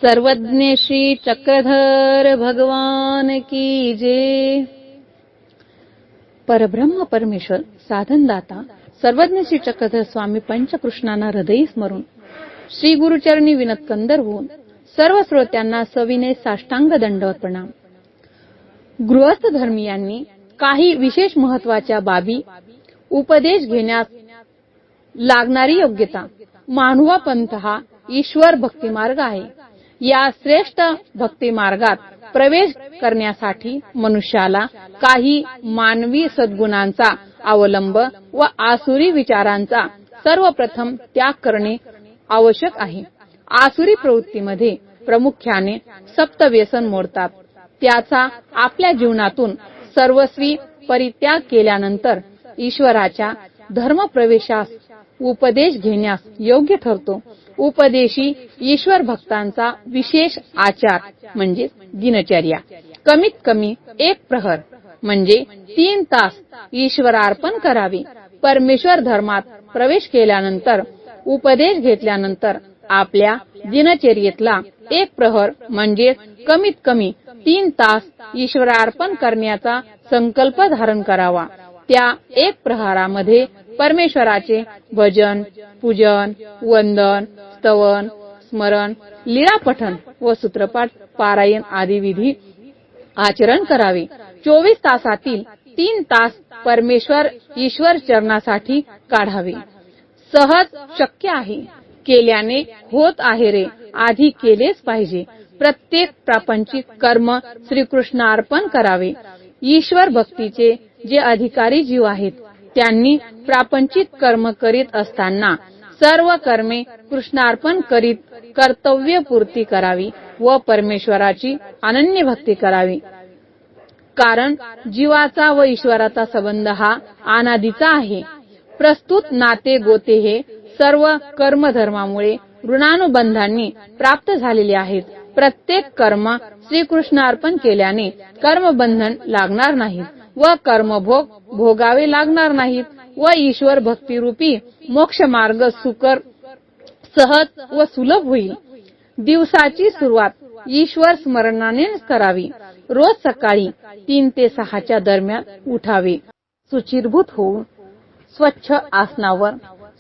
सर्वज्ञ श्री चक्रधर भगवान की जय। परब्रह्म परमेश्वर साधनदाता सर्वज्ञ श्री चक्रधर स्वामी पंचकृष्णांना हृदयी स्मरून श्री गुरुचरणी विनत कंदर होऊन सर्व श्रोत्यांना सविनय साष्टांग दंडवत प्रणाम। गृहस्थ धर्मीयांनी काही विशेष महत्वाच्या बाबी उपदेश घेण्यास लागणारी योग्यता। मानवा पंथ हा ईश्वर भक्ती मार्ग आहे। या श्रेष्ठ भक्ती मार्गात प्रवेश करण्यासाठी मनुष्याला काही मानवी सद्गुणांचा अवलंब व आसुरी विचारांचा सर्वप्रथम त्याग करणे आवश्यक आहे। आसुरी प्रवृत्तीमध्ये प्रामुख्याने सप्तव्यसन मोडतात। त्याचा आपल्या जीवनातून सर्वस्वी परित्याग केल्यानंतर ईश्वराच्या धर्म प्रवेशास उपदेश घेण्यास योग्य ठरतो। उपदेशी ईश्वर भक्तांचा विशेष आचार म्हणजे दिनचर्या कमीत कमी 1 प्रहर म्हणजे 3 तास ईश्वरार्पण करावे। परमेश्वर धर्मात प्रवेश केल्यानंतर उपदेश घेतल्यानंतर आपल्या दिनचर्येतला 1 प्रहर म्हणजे कमीत कमी 3 तास ईश्वरार्पण करण्याचा संकल्प धारण करावा। त्या 1 प्रहरामध्ये परमेश्वराचे भजन, पूजन, वंदन, स्तवन, स्मरण, लीळा पठण व सूत्रपाठ पारायण आदी विधी आचरण करावे। 24 तासातील 3 तास परमेश्वर ईश्वर चरणासाठी काढावे। सहज शक्य आहे, केल्याने होत आहे रे, आधी केलेच पाहिजे। प्रत्येक प्रापंचिक कर्म श्रीकृष्णार्पण करावे। ईश्वर भक्तीचे जे अधिकारी जीव आहेत त्यांनी प्रापंचिक कर्म करीत असताना सर्व कर्मे कृष्णार्पण करीत कर्तव्य पूर्ती करावी व परमेश्वराची अनन्य भक्ती करावी। कारण जीवाचा व ईश्वराचा संबंध हा अनादीचा आहे। प्रस्तुत नाते गोते हे सर्व कर्मधर्मामुळे ऋणानुबंधांनी प्राप्त झालेले आहेत। प्रत्येक कर्म श्रीकृष्णार्पण केल्याने कर्मबंधन लागणार नाहीत व कर्मभोग भोगावे लागणार नाहीत व ईश्वर भक्ती रूपी मोक्ष मार्ग सुकर सहज व सुलभ होईल। दिवसाची सुरुवात ईश्वर स्मरणाने करावी। रोज सकाळी 3 ते 6 दरम्यान उठावे। शुचिर्भूत होऊन स्वच्छ आसनावर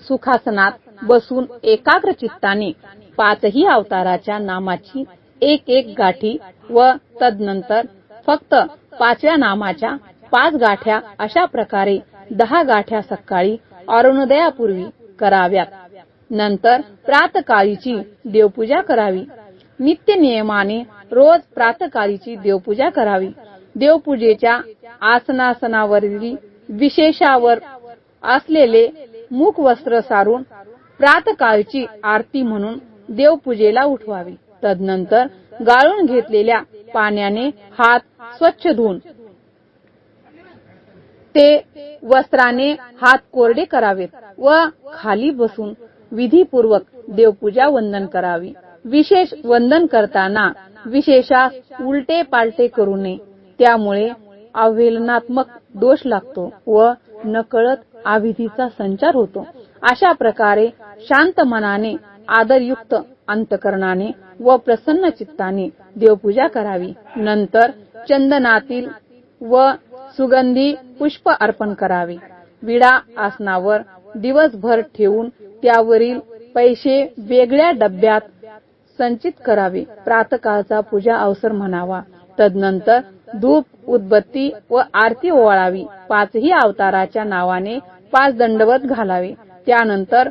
सुखासनात बसून एकाग्र चित्ताने 5ही अवताराच्या नामाची 1 गाठी व तदनंतर फक्त 5व्या नामाच्या 5 गाठ्या अशा प्रकारे 10 गाठ्या सकाळी अरुणोदयापूर्वी कराव्यात। नंतर प्रातःकाळीची देवपूजा करावी। नित्य नियमाने रोज प्रातःकाळीची देवपूजा करावी। देवपूजेच्या आसनासनावरील विशेषावर असलेले मुख वस्त्र सारून प्रातःकाळची आरती म्हणून देवपूजेला उठवावे। तदनंतर गाळून घेतलेल्या पाण्याने हात स्वच्छ धुवून ते वस्त्राने हात कोरडे करावेत व खाली बसून विधीपूर्वक देवपूजा वंदन करावी। विशेष वंदन करताना विशेषास उलटे पालटे करू नये, त्यामुळे अवहेलनात्मक दोष लागतो व नकळत अविधीचा संचार होतो। अशा प्रकारे शांत मनाने आदरयुक्त अंतकरणाने व प्रसन्न चित्ताने देवपूजा करावी। नंतर चंदनातील व सुगंधी पुष्प अर्पण करावे। विडा आसनावर दिवसभर ठेवून त्यावरील पैसे वेगळ्या डब्यात संचित करावे। प्रातःकाळचा पूजा अवसर म्हणावा। तदनंतर धूप, उदबत्ती व आरती ओवाळावी। 5ही अवताराच्या नावाने 5 दंडवत घालावे। त्यानंतर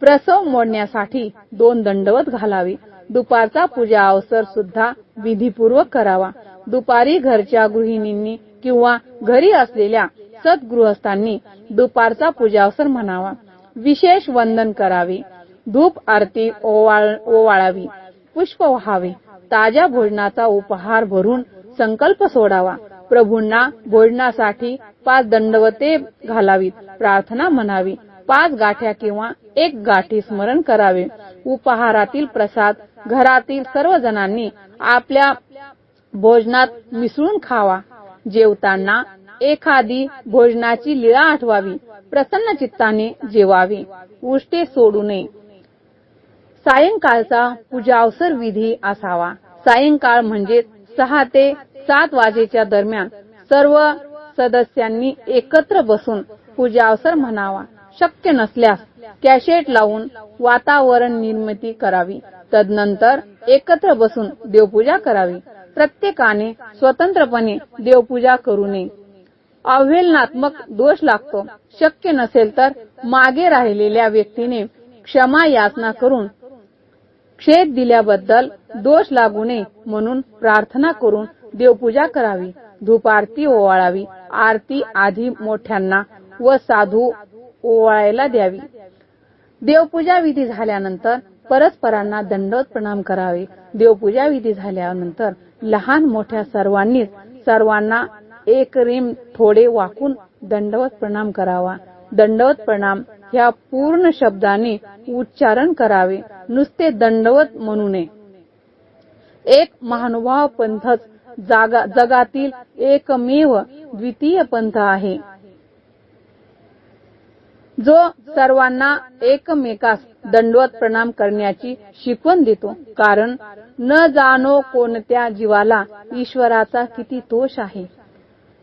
प्रसव मोडण्यासाठी 2 दंडवत घालावे। दुपारचा पूजा अवसर सुद्धा विधीपूर्वक करावा। दुपारी घरच्या गृहिणींनी किंवा घरी असलेल्या सद्गृहस्थांनी दुपारचा पूजा अवसर म्हणावा। विशेष वंदन करावे। धूप आरती ओवाळावी। पुष्प वाहावे। ताज्या भोजनाचा उपहार भरून संकल्प सोडावा। प्रभूंना भोजनासाठी 5 दंडवते घालावीत। प्रार्थना म्हणावी। 5 गाठ्या किंवा 1 गाठी स्मरण करावे। उपहारातील प्रसाद घरातील सर्व जणांनी आपल्या भोजनात मिसळून खावा। जेवताना एखादी भोजनाची लीळा आठवावी। प्रसन्न चित्ताने जेवावे। उष्टे सोडू नये। सायंकाळचा पूजावसर विधी असावा. सायंकाळ म्हणजे 6 ते 7 वाजेच्या दरम्यान सर्व सदस्यांनी एकत्र बसून पूजावसर म्हणावा. शक्य नसल्यास कॅसेट लावून वातावरण निर्मिती करावी. तदनंतर एकत्र बसून देवपूजा करावी. प्रत्येकाने स्वतंत्रपणे देवपूजा करू नये. अवहेलनात्मक दोष लागतो. शक्य नसेल तर मागे राहिलेल्या व्यक्तीने क्षमा याचना करून क्षेत्र दिल्याबद्दल दोष लागू नये म्हणून प्रार्थना करून देवपूजा करावी. धूपारती ओवाळावी. आरती आधी मोठ्यांना व साधू ओवाळायला द्यावी. देवपूजा विधी झाल्यानंतर परस्परांना दंडवत प्रणाम करावे. देवपूजा विधी झाल्यानंतर लहान मोठ्या सर्वांना एक रेम थोडे वाकून दंडवत प्रणाम करावा. दंडवत प्रणाम ह्या पूर्ण शब्दाने उच्चारण करावे. नुसते दंडवत म्हणू नये. एक महानुभाव पंथच जगातील एकमेव द्वितीय पंथ आहे जो सर्वांना एकमेकास दंडवत प्रणाम करण्याची शिकवण देतो. कारण न जाणो कोणत्या जीवाला ईश्वराचा किती तोष आहे.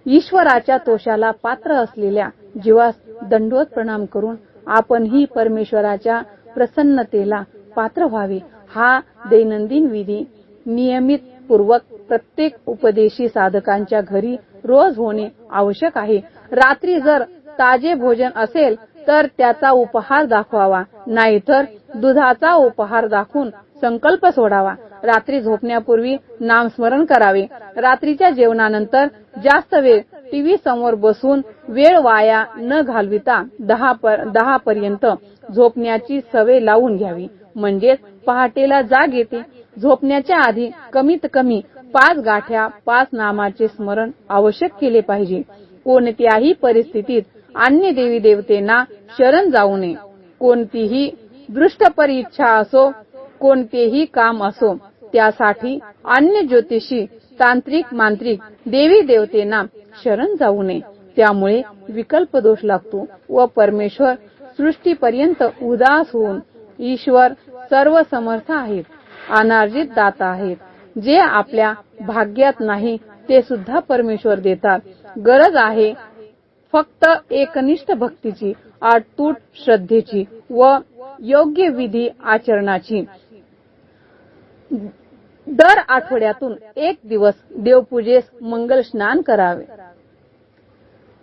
ईश्वराच्या तोषाला पात्र असलेल्या जीवास दंडवत प्रणाम करून आपणही परमेश्वराच्या प्रसन्नतेला पात्र व्हावे. हा दैनंदिन विधी नियमित पूर्वक प्रत्येक उपदेशी साधकांच्या घरी रोज होणे आवश्यक आहे. रात्री जर ताजे भोजन असेल तर त्याचा उपहार दाखवावा. नाहीतर दुधाचा उपहार दाखवून संकल्प सोडावा. रात्री झोपण्यापूर्वी नामस्मरण करावे. रात्रीच्या जेवणानंतर जास्त वेळ टीव्ही समोर बसून वेळ वाया न घालविता 10 पर्यंत झोपण्याची सवय लावून घ्यावी. म्हणजेच पहाटेला जाग येते. झोपण्याच्या आधी कमीत कमी 5 गाठ्या 5 नामाचे स्मरण आवश्यक केले पाहिजे. कोणत्याही परिस्थितीत अन्य देवी देवतेंना शरण जाऊ नये. कोणतीही दृष्टपर इच्छा असो, कोणतेही काम असो, त्यासाठी अन्य ज्योतिषी तांत्रिक मांत्रिक देवी देवतेंना शरण जाऊ नये. त्यामुळे विकल्प दोष लागतो व परमेश्वर सृष्टीपर्यंत उदास होऊन ईश्वर सर्व समर्थ आहेत, अनार्जित दाता आहेत. जे आपल्या भाग्यात नाही ते सुद्धा परमेश्वर देतात. गरज आहे फक्त एकनिष्ठ भक्तीची, अतूट श्रद्धेची व योग्य विधी आचरणाची. दर आठवड्यातून 1 दिवस देवपूजेस मंगल स्नान करावे.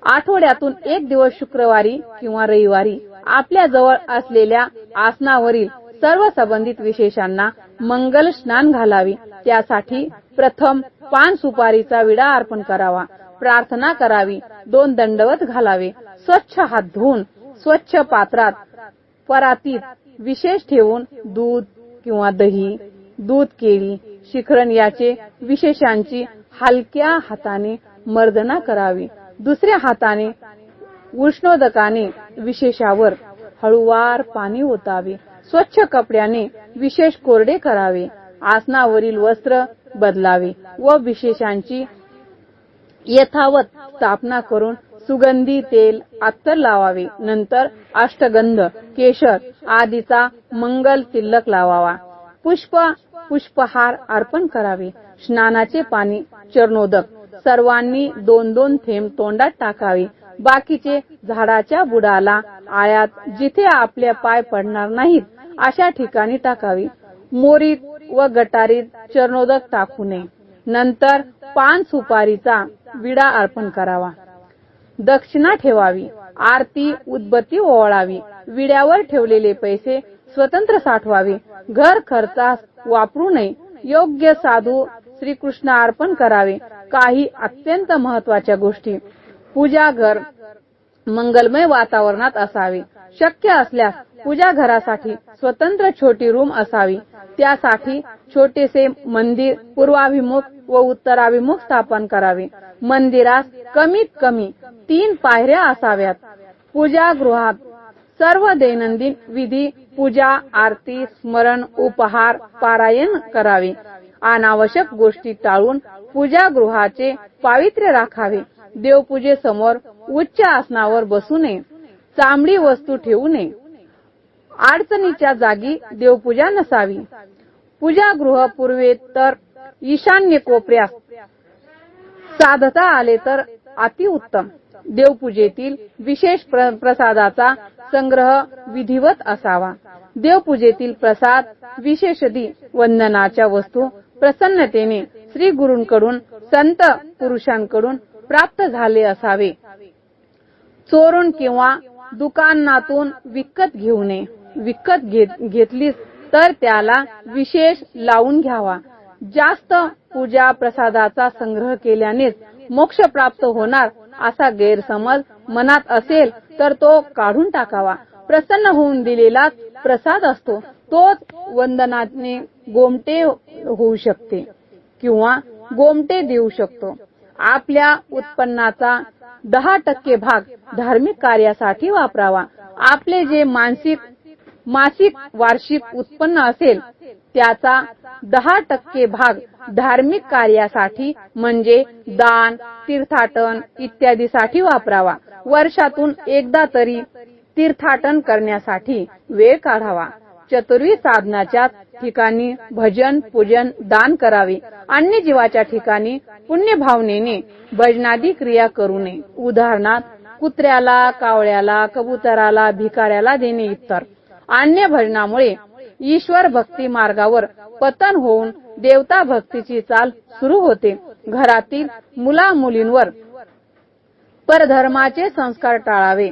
आठवड्यातून 1 दिवस शुक्रवारी किंवा रविवारी आपल्या जवळ असलेल्या आसनावरील सर्व संबंधित विशेषांना मंगल स्नान घालावे. त्यासाठी प्रथम पान सुपारीचा विडा अर्पण करावा. प्रार्थना करावी. 2 दंडवत घालावे. स्वच्छ हात धुवून स्वच्छ पात्रात परातीत विशेष ठेवून दूध किंवा दही, दूध, केळी, शिखरण याचे विशेषांची हलक्या हाताने मर्दना करावी. दुसऱ्या हाताने उष्णोदकाने विशेषावर हळूवार पाणी ओतावे. स्वच्छ कपड्याने विशेष कोरडे करावे. आसनावरील वस्त्र बदलावे व विशेषांची यथावत स्थापना करून सुगंधी तेल अत्तर लावावे. नंतर अष्टगंध, केशर आदीचा मंगल तिलक लावावा. पुष्पहार अर्पण करावे. स्नानाचे पाणी चरणोदक सर्वांनी 2-2 थेंब तोंडात टाकावे. बाकीचे झाडाच्या बुडाला, आळ्यात जिथे आपले पाय पडणार नाहीत अशा ठिकाणी टाकावे. मोरीत व गटारीत चरणोदक टाकू नये. नंतर पान सुपारीचा विडा अर्पण करावा. दक्षिणा ठेवावी. आरती उदबत्ती ओवाळावी. विड्यावर ठेवलेले पैसे स्वतंत्र साठवावे. घर खर्चास वापरू नये. योग्य साधू श्रीकृष्ण अर्पण करावे. काही अत्यंत महत्वाच्या गोष्टी. पूजा घर मंगलमय वातावरणात असावे. शक्य असल्यास पूजा घरासाठी स्वतंत्र छोटी रूम असावी. त्यासाठी छोटेसे मंदिर पूर्वाभिमुख व उत्तराभिमुख स्थापन करावे. मंदिरास कमीत कमी 3 पायऱ्या असाव्यात. पूजागृहात सर्व दैनंदिन विधी, पूजा, आरती, स्मरण, उपहार, पारायण करावे. अनावश्यक गोष्टी टाळून पूजागृहाचे पावित्र्य राखावे. देवपूजेसमोर उच्च आसनावर बसू नये. चामडी वस्तू ठेवू नये. अडचणीच्या जागी देवपूजा नसावी. पूजागृह पूर्वेत्तर ईशान्य कोपऱ्यास साधता आले तर अतिउत्तम. देवपूजेतील विशेष प्रसादाचा संग्रह विधिवत असावा. देवपूजेतील प्रसाद विशेषदी वंदनाच्या वस्तू प्रसन्नतेने श्री गुरूंकडून संत पुरुषांकडून प्राप्त झाले असावे. चोरून किंवा दुकानातून विकत घेऊ नये. विकत घेतलीस तर त्याला विशेष लावून घ्यावा. जास्त पूजा प्रसादाचा संग्रह केल्यानेच मोक्ष प्राप्त होणार असा गैरसमज मनात असेल तर तो काढून टाकावा. प्रसन्न होऊन दिलेला प्रसाद असतो तोच वंदनाने गोमटे होऊ शकते किंवा गोमटे देऊ शकतो. आपल्या उत्पन्नाचा 10% भाग धार्मिक कार्यासाठी वापरावा. आपले जे मासिक वार्षिक उत्पन्न असेल त्याचा 10% भाग धार्मिक कार्यासाठी म्हणजे दान, तीर्थाटन इत्यादीसाठी वापरावा. वर्षातून एकदा तरी तीर्थाटन करण्यासाठी वेळ काढावा. चतुर्विध साधनाच्या ठिकाणी भजन, पूजन, दान करावे. अन्य जीवाच्या ठिकाणी पुण्य भावनेने भजनादी क्रिया करू नये. उदाहरणार्थ कुत्र्याला, कावळ्याला, कबुतराला, भिकाऱ्याला देणे इतर. अन्य भजनामुळे ईश्वर भक्ती मार्गावर पतन होऊन देवता भक्तीची चाल सुरू होते. घरातील मुला मुलींवर परधर्माचे संस्कार टाळावे.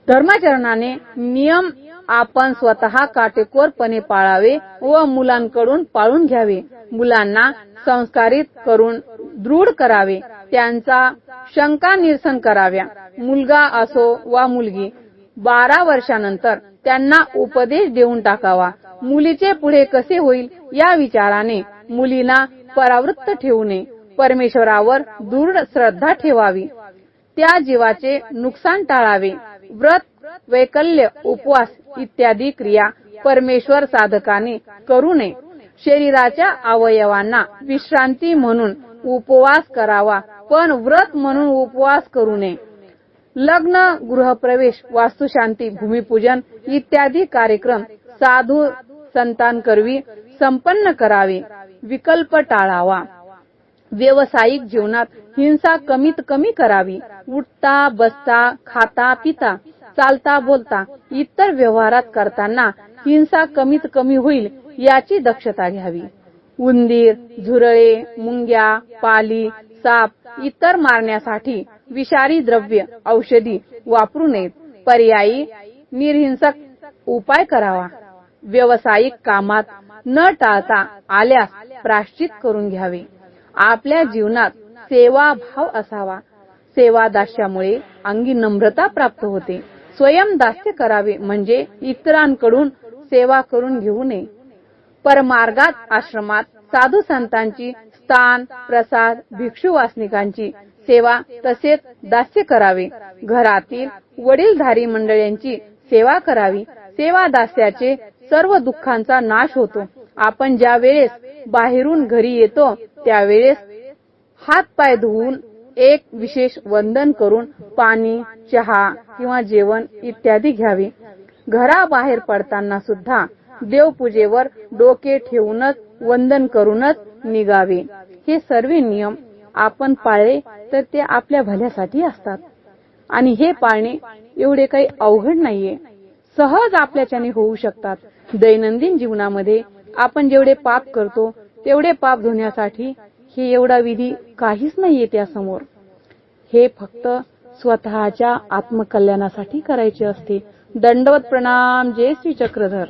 धर्माचरणाने नियम आपण स्वतः काटेकोरपणे पाळावे व मुलांकडून पाळून घ्यावे. मुलांना संस्कारित करून दृढ करावे. त्यांचा शंका निरसन कराव्या. मुलगा असो वा मुलगी 12 वर्षानंतर त्यांना उपदेश देऊन टाकावा. मुलीचे पुढे कसे होईल या विचाराने मुलीला परावृत्त ठेवू नये. परमेश्वरावर दृढ श्रद्धा ठेवावी. त्या जीवाचे नुकसान टाळावे. व्रत, वैकल्य, उपवास इत्यादी क्रिया परमेश्वर साधकाने करू नये. शरीराच्या अवयवांना विश्रांती म्हणून उपवास करावा पण व्रत म्हणून उपवास करू नये. लग्न, गृहप्रवेश, वास्तुशांती, भूमिपूजन इत्यादी कार्यक्रम साधू संतांकरवी संपन्न करावे. विकल्प टाळावा. व्यावसायिक जीवनात हिंसा कमीत कमी करावी. उठता, बसता, खाता, पिता, चालता, बोलता इतर व्यवहारात करताना हिंसा कमीत कमी होईल याची दक्षता घ्यावी. उंदीर, झुरळे, मुंग्या, पाली, साप इतर मारण्यासाठी विषारी द्रव्य, औषधी वापरू नयेत. पर्यायी निर्हिंसक उपाय करावा. व्यावसायिक कामात न टाळता आल्यास प्रायश्चित करून घ्यावे. आपल्या जीवनात सेवा भाव असावा. सेवा दास्यामुळे अंगी नम्रता प्राप्त होते. स्वयं दास्य करावे म्हणजे इतरांकडून सेवा करून घेऊ नये. परमार्गात आश्रमात साधू संतांची स्थान, प्रसाद, भिक्षू वासनिकांची सेवा तसेच दास्य करावे. घरातील वडीलधारी मंडळींची सेवा करावी. सेवा दास्याचे सर्व दुःखांचा नाश होतो. आपण ज्या वेळेस बाहेरून घरी येतो त्यावेळेस हात पाय धुवून एक विशेष वंदन करून पाणी, चहा किंवा जेवण इत्यादी घ्यावे. घराबाहेर पडताना सुद्धा देवपूजेवर डोके ठेवूनच वंदन करूनच निघावे. हे सर्व नियम आपण पाळले तर ते आपल्या भल्यासाठी असतात आणि हे पाळणे एवढे काही अवघड नाहीये. सहज आपल्याच्याने होऊ शकतात. दैनंदिन जीवनामध्ये आपण जेवढे पाप करतो तेवढे पाप धुण्यासाठी हे एवढा विधी काहीच नाहीये त्यासमोर. हे फक्त स्वतःच्या आत्मकल्याणासाठी करायचे असते. दंडवत प्रणाम. जय श्री चक्रधर.